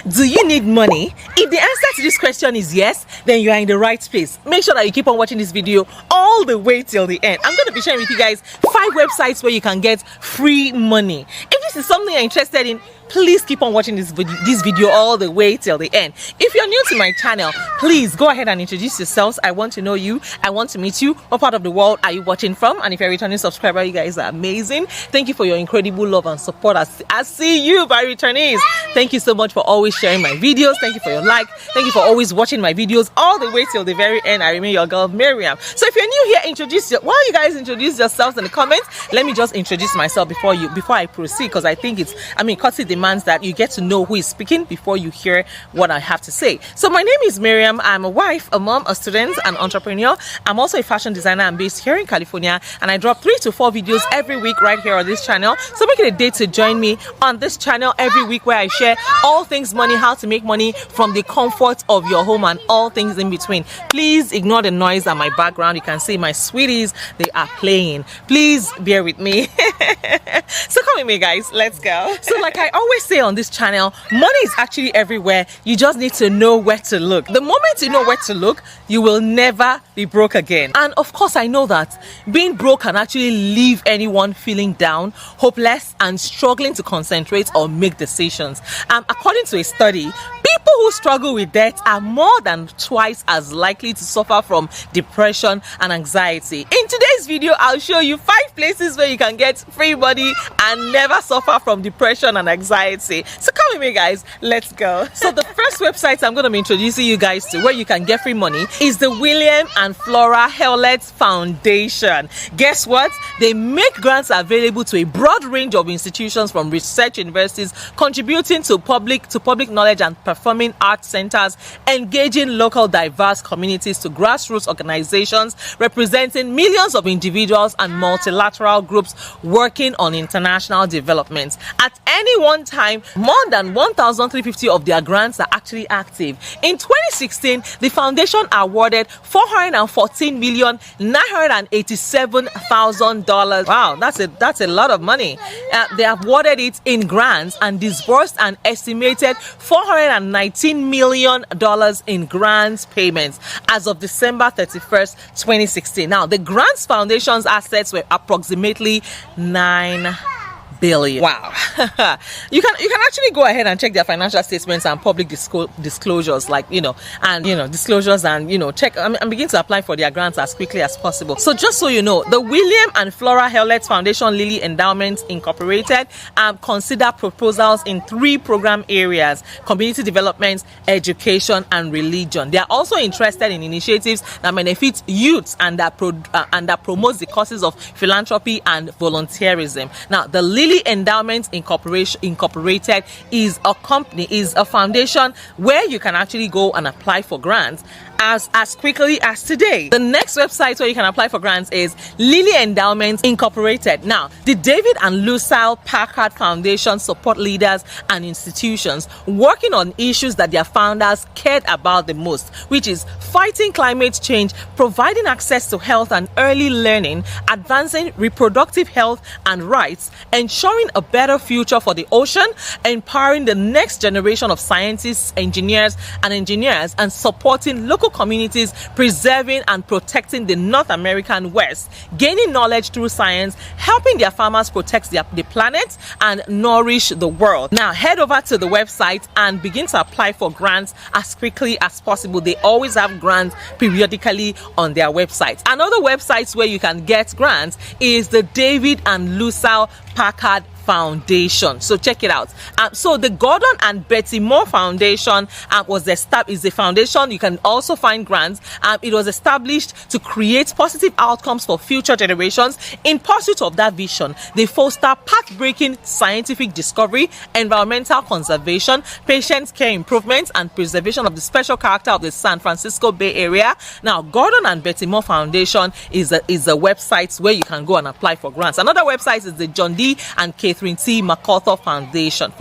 Do you need money? If the answer to this question is yes, then you are in the right place. Make sure that you keep on watching this video all the way till the end. I'm going to be sharing with you guys 5 websites where you can get free money. If this is something you're interested in, please keep on watching this video all the way till the end. If you're new to my channel, please go ahead and introduce yourselves. I want to know you. I want to meet you. What part of the world are you watching from? And if you're a returning subscriber, you guys are amazing. Thank you for your incredible love and support. I see you, my returnees. Thank you so much for always sharing my videos. Thank you for your like. Thank you for always watching my videos all the way till the very end. I remain your girl, Mariam. So if you're new here, while you guys introduce yourselves in the comments, let me just introduce myself before I proceed, because I think courtesy demands that you get to know who is speaking before you hear what I have to say. So my name is Mariam. I'm a wife, a mom, a student, an entrepreneur. I'm also a fashion designer. I'm based here in California, and I drop 3 to 4 videos every week right here on this channel. So make it a day to join me on this channel every week, where I share all things money, how to make money from the comfort of your home, and all things in between. Please ignore the noise at my background. You can see my sweeties, they are playing. Please bear with me. So come with me, guys, let's go. So like I always say on this channel, money is actually everywhere. You just need to know where to look. The moment you know where to look, you will never be broke again. And of course, I know that being broke can actually leave anyone feeling down, hopeless, and struggling to concentrate or make decisions. According to a study, people who struggle with debt are more than twice as likely to suffer from depression and anxiety. In today's video, I'll show you 5 places where you can get free money and never suffer from depression and anxiety. So come with me, guys, let's go. So the first website I'm going to be introducing you guys to where you can get free money is the William and Flora Hewlett Foundation. Guess what? They make grants available to a broad range of institutions, from research universities, contributing to public knowledge and performing arts centers, engaging local diverse communities, to grassroots organizations representing millions of individuals, and multilateral groups working on international development. At any one time, more than 1,350 of their grants are actually active. In 2016, the foundation awarded $414,987,000. Wow, that's a lot of money. They awarded it in grants and disbursed an estimated $419 million in grants payments as of December 31st, 2016. Now, the Grants Foundation's assets were approximately $9 billion. Wow. you can actually go ahead and check their financial statements and public disclosures, disclosures, and check and begin to apply for their grants as quickly as possible. So just so you know, the William and Flora Hewlett Foundation Lilly Endowment Incorporated consider proposals in 3 program areas: community development, education, and religion. They are also interested in initiatives that benefit youth and that promotes the causes of philanthropy and volunteerism. Now, the Lilly Endowment Incorporated is a foundation where you can actually go and apply for grants as quickly as today. The next website where you can apply for grants is Lilly Endowment Incorporated. Now, the David and Lucille Packard Foundation support leaders and institutions working on issues that their founders cared about the most, which is fighting climate change, providing access to health and early learning, advancing reproductive health and rights, ensuring a better future for the ocean, empowering the next generation of scientists, engineers, and supporting local communities, preserving and protecting the North American West, gaining knowledge through science, helping their farmers protect the planet and nourish the world. Now head over to the website and begin to apply for grants as quickly as possible. They always have grants periodically on their website. Another website where you can get grants is the David and Lucille Packard Foundation. So check it out. So the Gordon and Betty Moore Foundation is a foundation. You can also find grants. It was established to create positive outcomes for future generations. In pursuit of that vision, they foster path-breaking scientific discovery, environmental conservation, patient care improvement, and preservation of the special character of the San Francisco Bay Area. Now, Gordon and Betty Moore Foundation is a website where you can go and apply for grants. Another website is the John D. and K. Catherine T. MacArthur Foundation.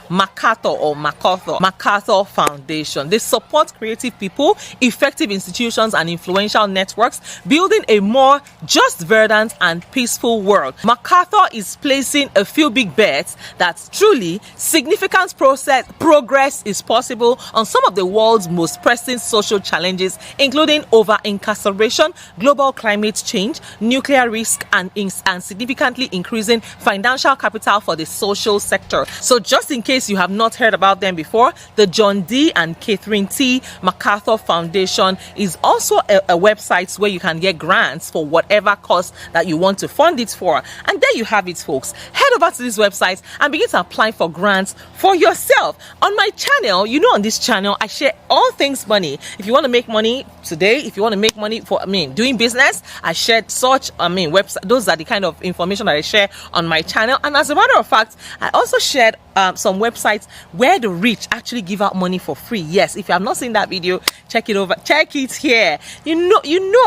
MacArthur Foundation. They support creative people, effective institutions, and influential networks, building a more just, verdant, and peaceful world. MacArthur is placing a few big bets that truly significant progress is possible on some of the world's most pressing social challenges, including over-incarceration, global climate change, nuclear risk, and significantly increasing financial capital for the social sector. So just in case you have not heard about them before, the John D. and Catherine T. MacArthur Foundation is also a website where you can get grants for whatever cause that you want to fund it for. And there you have it, folks. Head over to this website and begin to apply for grants for yourself. On my channel, on this channel, I share all things money. If you want to make money today, if you want to make money for doing business, I shared such website. Those are the kind of information that I share on my channel. And as a matter of fact, I also shared some websites where the rich actually give out money for free. Yes, if you have not seen that video, check it here.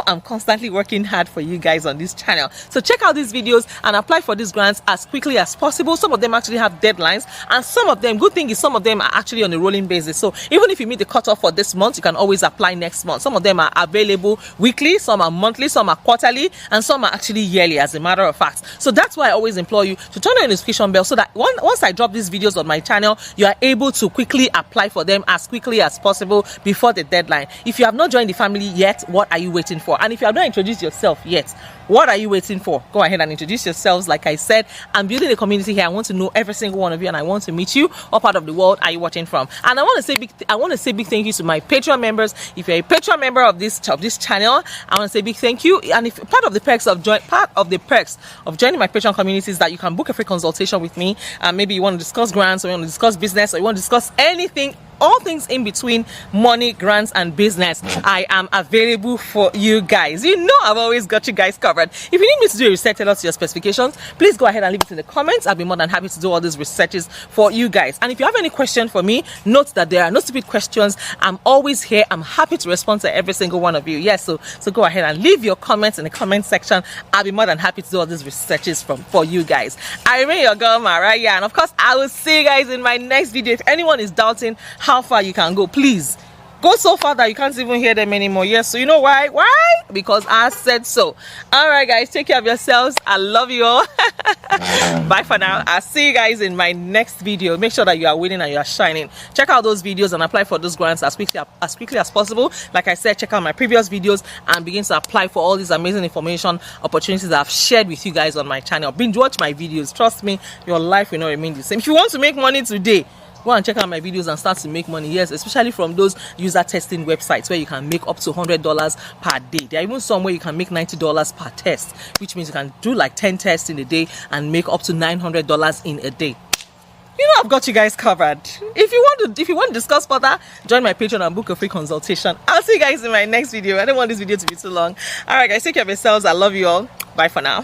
I'm constantly working hard for you guys on this channel, so check out these videos and apply for these grants as quickly as possible. Some of them actually have deadlines, and some of them, good thing is, some of them are actually on a rolling basis. So even if you meet the cutoff for this month, you can always apply next month. Some of them are available weekly, some are monthly, some are quarterly, and some are actually yearly, as a matter of fact. So that's why I always implore you to turn on your notification bell, so that once I drop these videos on my channel, you are able to quickly apply for them as quickly as possible before the deadline. If you have not joined the family yet, what are you waiting for? And if you have not introduced yourself yet, what are you waiting for? Go ahead and introduce yourselves. Like I said, I'm building a community here. I want to know every single one of you, and I want to meet you. What part of the world are you watching from? And I want to say big thank you to my Patreon members. If you're a Patreon member of this channel, I want to say big thank you. And if part of the perks of joining my Patreon community is that you can book a free consultation with me. Maybe you want to discuss grants, or you want to discuss business, or you want to discuss anything, all things in between money, grants, and business. I am available for you guys. I've always got you guys covered. If you need me to do a research tailored to your specifications, please go ahead and leave it in the comments. I'll be more than happy to do all these researches for you guys. And if you have any question for me, note that there are no stupid questions. I'm always here. I'm happy to respond to every single one of you. Yes, so go ahead and leave your comments in the comment section. I'll be more than happy to do all these researches for you guys. I remain your girl, Mariam, and of course, I will see you guys in my next video. If anyone is doubting how far you can go, please go so far that you can't even hear them anymore. Yes, so you know why? Because I said so. All right, guys, take care of yourselves. I love you all. Bye for now. I'll see you guys in my next video. Make sure that you are winning and you are shining. Check out those videos and apply for those grants as quickly as possible. Like I said, check out my previous videos and begin to apply for all these amazing information opportunities that I've shared with you guys on my channel. Binge watch my videos. Trust me, your life will not remain the same. If you want to make money today, go and check out my videos and start to make money. Yes, especially from those user testing websites where you can make up to $100 per day. There are even some where you can make $90 per test, which means you can do like 10 tests in a day and make up to $900 in a day. I've got you guys covered. If you want to discuss further, join my Patreon and book a free consultation. I'll see you guys in my next video. I don't want this video to be too long. All right, guys, take care of yourselves. I love you all. Bye for now.